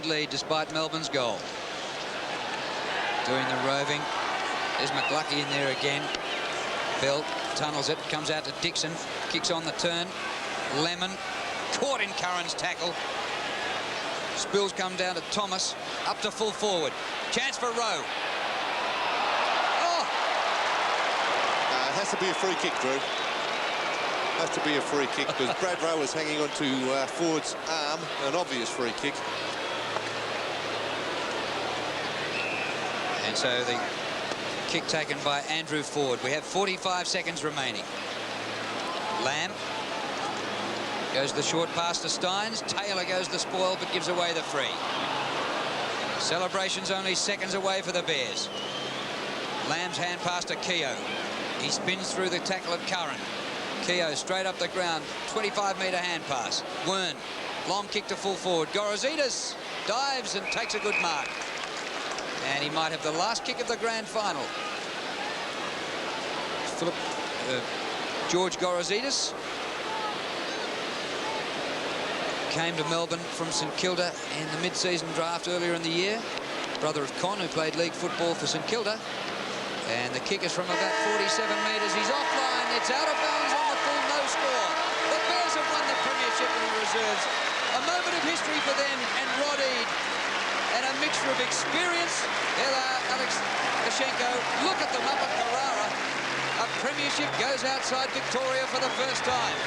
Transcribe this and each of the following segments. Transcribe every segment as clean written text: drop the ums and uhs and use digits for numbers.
lead despite Melbourne's goal. Doing the roving. There's McLucky in there again. Bell tunnels it, comes out to Dixon, kicks on the turn. Lemon caught in Curran's tackle. Spills come down to Thomas, up to full forward. Chance for Rowe. Oh! It has to be a free kick, Drew. Has to be a free kick because Brad Rowe was hanging on to Ford's arm. An obvious free kick. And so the kick taken by Andrew Ford. We have 45 seconds remaining. Lamb goes the short pass to Steins. Taylor goes the spoil but gives away the free. Celebrations only seconds away for the Bears. Lamb's hand pass to Keogh. He spins through the tackle of Curran. Keogh straight up the ground, 25-metre hand pass. Wern, long kick to full forward. Gorozitis dives and takes a good mark. And he might have the last kick of the grand final. George Gorozitis came to Melbourne from St Kilda in the mid-season draft earlier in the year. Brother of Con, who played league football for St Kilda. And the kick is from about 47 metres. He's offline. It's out of bounds on the full no score. The Bears have won the premiership in the reserves. A moment of history for them and Rod Eade. And a mixture of experience. There are Alex Lashenko. Look at them up at Carrara. A premiership goes outside Victoria for the first time.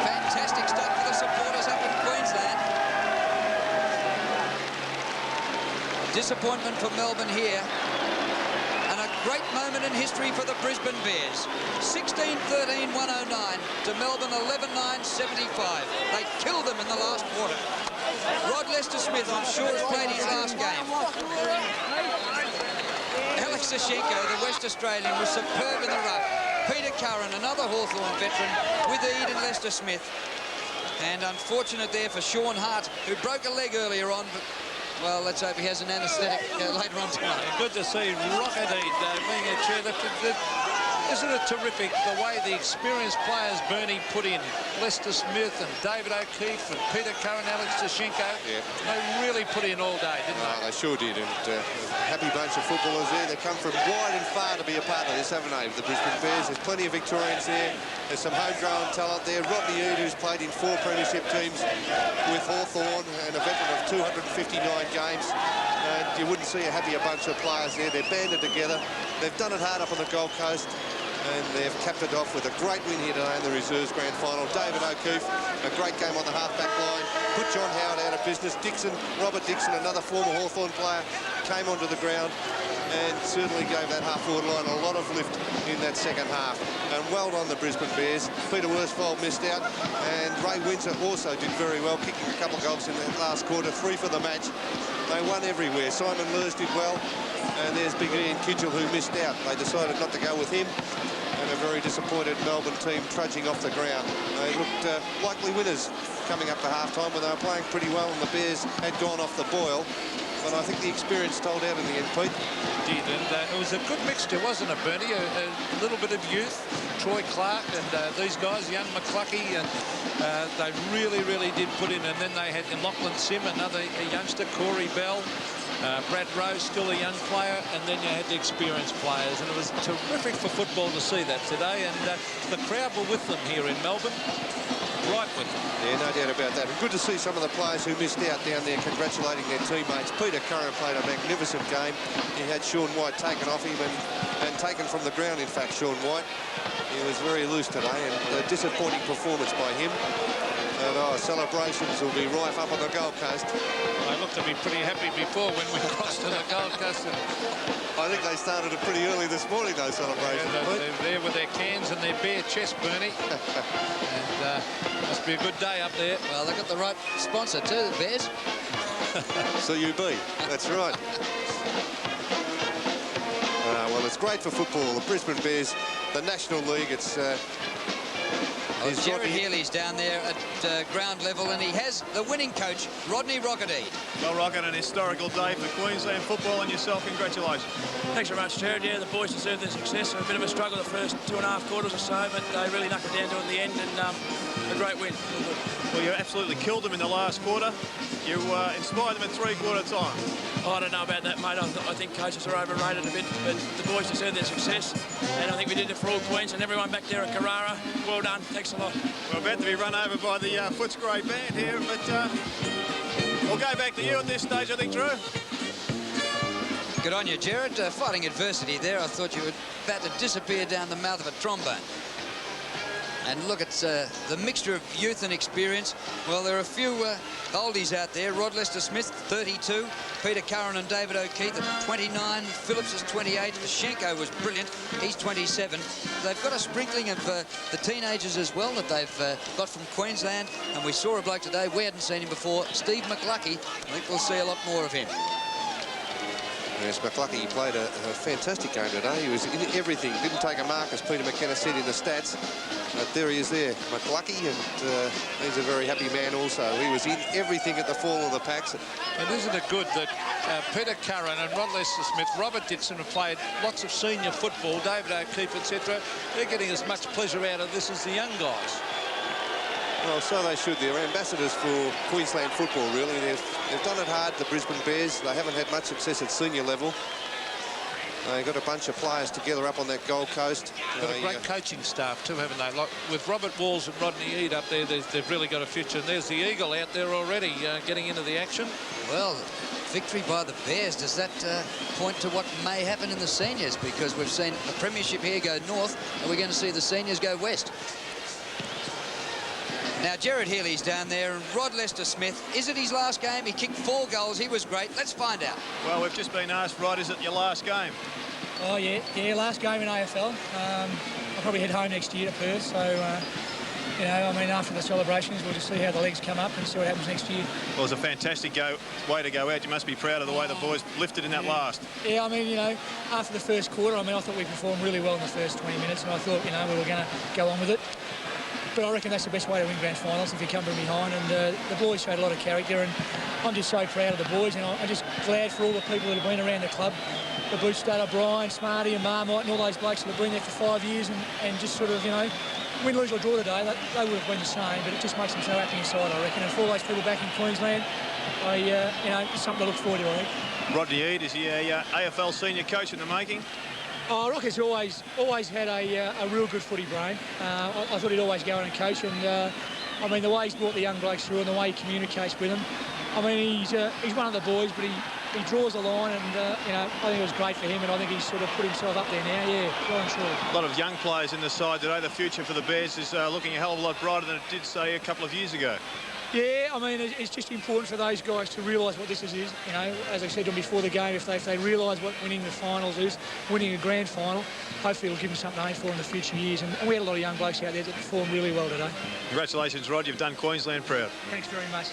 Fantastic stuff for the supporters up in Queensland. Disappointment for Melbourne here. And a great moment in history for the Brisbane Bears. 16-13-109 to Melbourne 11-9-75. They killed them in the last quarter. Rod Lester-Smith, I'm sure, has played his last game. Alex Sashenko, the West Australian, was superb in the ruck. Peter Curran, another Hawthorn veteran, with Eade and Lester-Smith. And unfortunate there for Sean Hart, who broke a leg earlier on, but well, let's hope he has an anaesthetic later on tonight. Good to see Rocket Eade being a chairlifter. Isn't it terrific the way the experienced players Bernie put in? Lester Smith and David O'Keefe and Peter Curran, Alex Sashenko. Yeah. They really put in all day, didn't they? They sure did. And a happy bunch of footballers there. They come from wide and far to be a part of this, haven't they, the Brisbane Bears? There's plenty of Victorians there. There's some homegrown talent there. Rodney Eade, who's played in 4 premiership teams with Hawthorn and a veteran of 259 games. And you wouldn't see a happier bunch of players there. They're banded together. They've done it hard up on the Gold Coast. And they've capped it off with a great win here today in the Reserves Grand Final. David O'Keefe, a great game on the half-back line. Put John Howard out of business. Dixon, Robert Dixon, another former Hawthorn player, came onto the ground and certainly gave that half-forward line a lot of lift in that second half. And well done, the Brisbane Bears. Peter Worsfold missed out, and Ray Windsor also did very well, kicking a couple of goals in that last quarter, 3 for the match. They won everywhere. Simon Lurs did well, and there's Big Ian Kitchell, who missed out. They decided not to go with him. And a very disappointed Melbourne team trudging off the ground. They looked likely winners coming up to half-time when they were playing pretty well and the Bears had gone off the boil. But I think the experience told out in the end, Pete. Did, and it was a good mixture, wasn't it, Bernie? A little bit of youth, Troy Clark and these guys, young McLucky, and they really did put in. And then they had Lachlan Sim, another youngster, Corey Bell. Brad Rowe, still a young player, and then you had the experienced players, and it was terrific for football to see that today, and the crowd were with them here in Melbourne, right with them. Yeah, no doubt about that. And good to see some of the players who missed out down there congratulating their teammates. Peter Curran played a magnificent game. He had Sean White taken off him and taken from the ground, in fact, Sean White. He was very loose today, and a disappointing performance by him. And celebrations will be rife up on the Gold Coast. They looked to be pretty happy before when we crossed to the Gold Coast. And I think they started it pretty early this morning, those celebrations. Yeah, they're there with their cans and their bare chest, Bernie. And must be a good day up there. Well, they've got the right sponsor too, the Bears. CUB, that's right. Well, it's great for football. The Brisbane Bears, the National League, it's... Well, Jared Healy's down there at ground level, and he has the winning coach, Rodney Rockety. Well, Rocket, an historical day for Queensland football, and yourself, congratulations. Thanks very much, Jared. Yeah, the boys deserve their success. A bit of a struggle the first 2.5 quarters or so, but they really knuckled down to it in the end, and a great win. Well, you absolutely killed them in the last quarter. You inspired them at three-quarter time. Oh, I don't know about that, mate. I think coaches are overrated a bit, but the boys deserve their success, and I think we did it for all Queens and everyone back there at Carrara. Well done. Thanks a lot. We're about to be run over by the Footscray band here, but we'll go back to you at this stage, I think, Drew. Good on you, Jared. Fighting adversity there. I thought you were about to disappear down the mouth of a trombone. And look, it's the mixture of youth and experience. Well, there are a few oldies out there. Rod Lester-Smith, 32. Peter Curran and David O'Keefe at 29. Phillips is 28. Vashenko was brilliant. He's 27. They've got a sprinkling of the teenagers as well that they've got from Queensland. And we saw a bloke today. We hadn't seen him before. Steve McLuckie. I think we'll see a lot more of him. Yes, McLuckie, he played a fantastic game today. He was in everything. Didn't take a mark, as Peter McKenna said in the stats. But there he is there, McLuckie, and he's a very happy man also. He was in everything at the fall of the packs. And isn't it good that Peter Curran and Rod Lester-Smith, Robert Dixon have played lots of senior football, David O'Keefe, etc. They're getting as much pleasure out of this as the young guys. Well, so they should. They're ambassadors for Queensland football, really. They've done it hard, the Brisbane Bears. They haven't had much success at senior level. They've got a bunch of players together up on that Gold Coast. Got a great coaching staff too, haven't they? Like with Robert Walls and Rodney Eade up there, they've really got a future. And there's the Eagle out there already getting into the action. Well, victory by the Bears, does that point to what may happen in the seniors? Because we've seen the premiership here go north, and we're going to see the seniors go west. Now, Jared Healy's down there, and Rod Lester-Smith, is it his last game? He kicked 4 goals. He was great. Let's find out. Well, we've just been asked, Rod, is it your last game? Oh, yeah, last game in AFL. I'll probably head home next year to Perth, so, you know, I mean, after the celebrations, we'll just see how the legs come up and see what happens next year. Well, it's a fantastic way to go out. You must be proud of the way the boys lifted in that last. Yeah, I mean, you know, after the first quarter, I mean, I thought we performed really well in the first 20 minutes, and I thought, you know, we were going to go on with it. But I reckon that's the best way to win grand finals, if you come from behind. And the boys showed a lot of character, and I'm just so proud of the boys. And I'm just glad for all the people that have been around the club, the boot starter, Brian, Smarty and Marmite and all those blokes that have been there for 5 years and just sort of, you know, win, lose or draw today, they would have been the same, but it just makes them so happy inside, I reckon. And for all those people back in Queensland, you know, it's something to look forward to, I think. Rodney Eade, is he a AFL senior coach in the making? Oh, Rocky's always had a real good footy brain. I thought he'd always go on and coach, and I mean, the way he's brought the young blokes through and the way he communicates with them. I mean, he's one of the boys, but he draws a line, and you know, I think it was great for him, and I think he's sort of put himself up there now. Yeah, well and truly. A lot of young players in the side today. The future for the Bears is looking a hell of a lot brighter than it did, say, a couple of years ago. Yeah, I mean, it's just important for those guys to realise what this is. You know, as I said to them before the game, if they realise what winning the finals is, winning a grand final, hopefully it'll give them something to aim for in the future years. And we had a lot of young blokes out there that performed really well today. Congratulations, Rod. You've done Queensland proud. Thanks very much.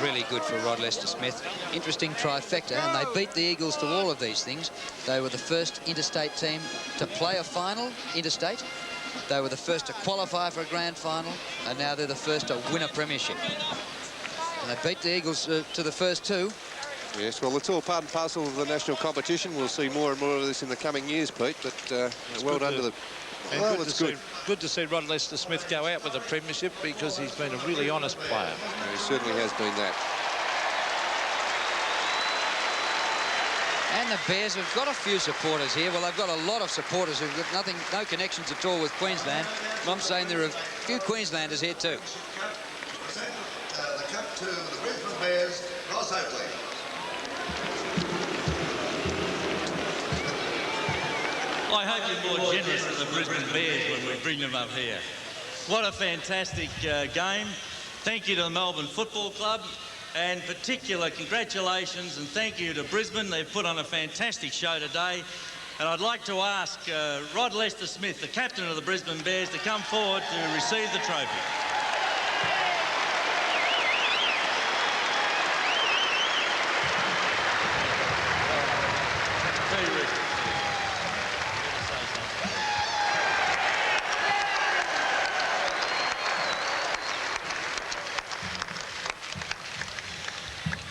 Really good for Rod Lester-Smith. Interesting trifecta, and they beat the Eagles to all of these things. They were the first interstate team to play a final interstate. They were the first to qualify for a grand final, and now they're the first to win a premiership. And they beat the Eagles to the first 2. Yes, well, it's all part and parcel of the national competition. We'll see more and more of this in the coming years, Pete, but well done to the... Well, it's good. Good to see Rod Lester-Smith go out with a premiership, because he's been a really honest player. Yeah, he certainly has been that. And the Bears have got a few supporters here. Well, they've got a lot of supporters who've got no connections at all with Queensland. But I'm saying there are a few Queenslanders here too. The cup to the Brisbane Bears, Ross Oakley. I hope you're more generous to the Brisbane Bears when we bring them up here. What a fantastic game. Thank you to the Melbourne Football Club. And particular congratulations and thank you to Brisbane. They've put on a fantastic show today. And I'd like to ask Rod Lester-Smith, the captain of the Brisbane Bears, to come forward to receive the trophy.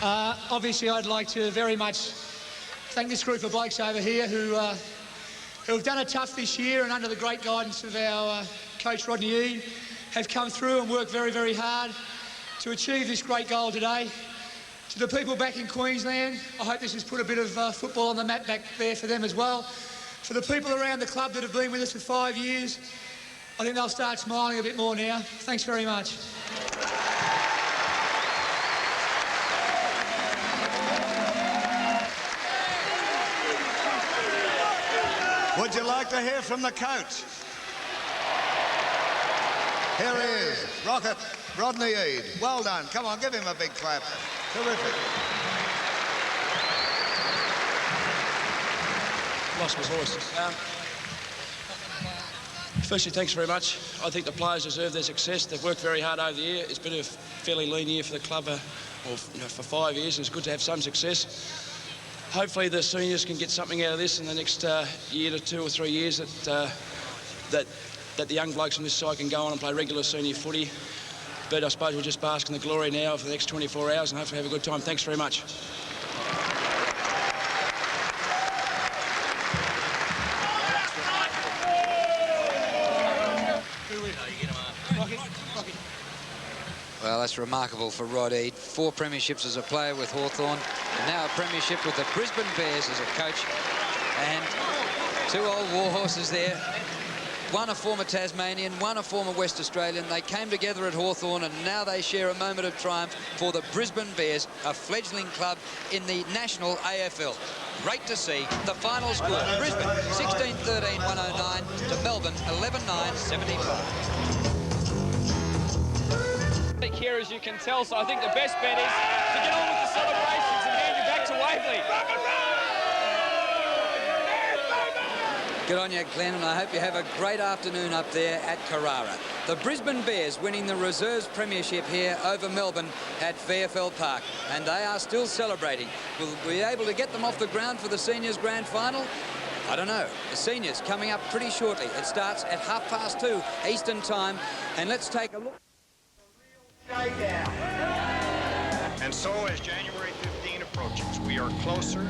Obviously, I'd like to very much thank this group of blokes over here who have done it tough this year, and under the great guidance of our coach Rodney Eade, have come through and worked very, very hard to achieve this great goal today. To the people back in Queensland, I hope this has put a bit of football on the map back there for them as well. For the people around the club that have been with us for 5 years, I think they'll start smiling a bit more now. Thanks very much. Would you like to hear from the coach? Here he is, Rocket Rodney Eade. Well done. Come on, give him a big clap. Terrific. Lost my voice. Firstly, thanks very much. I think the players deserve their success. They've worked very hard over the year. It's been a fairly lean year for the club, for 5 years, and it's good to have some success. Hopefully the seniors can get something out of this in the next year to 2 or 3 years, that the young blokes on this side can go on and play regular senior footy. But I suppose we'll just bask in the glory now for the next 24 hours and hopefully have a good time. Thanks very much. Well, that's remarkable for Rod Eade. 4 premierships as a player with Hawthorn, and now a premiership with the Brisbane Bears as a coach. And 2 old war horses there. One a former Tasmanian, one a former West Australian. They came together at Hawthorn, and now they share a moment of triumph for the Brisbane Bears, a fledgling club in the national AFL. Great to see. The final score, Brisbane 16-13, 109 to Melbourne 11-9, 75. Here, as you can tell, so I think the best bet is to get on with the celebrations and hand you back to Waverley. Good on you, Glenn, and I hope you have a great afternoon up there at Carrara. The Brisbane Bears winning the Reserves Premiership here over Melbourne at VFL Park, and they are still celebrating. Will we be able to get them off the ground for the Seniors Grand Final? I don't know. The Seniors coming up pretty shortly. It starts at 2:30 Eastern Time, and let's take a look. And so as January 15 approaches, we are closer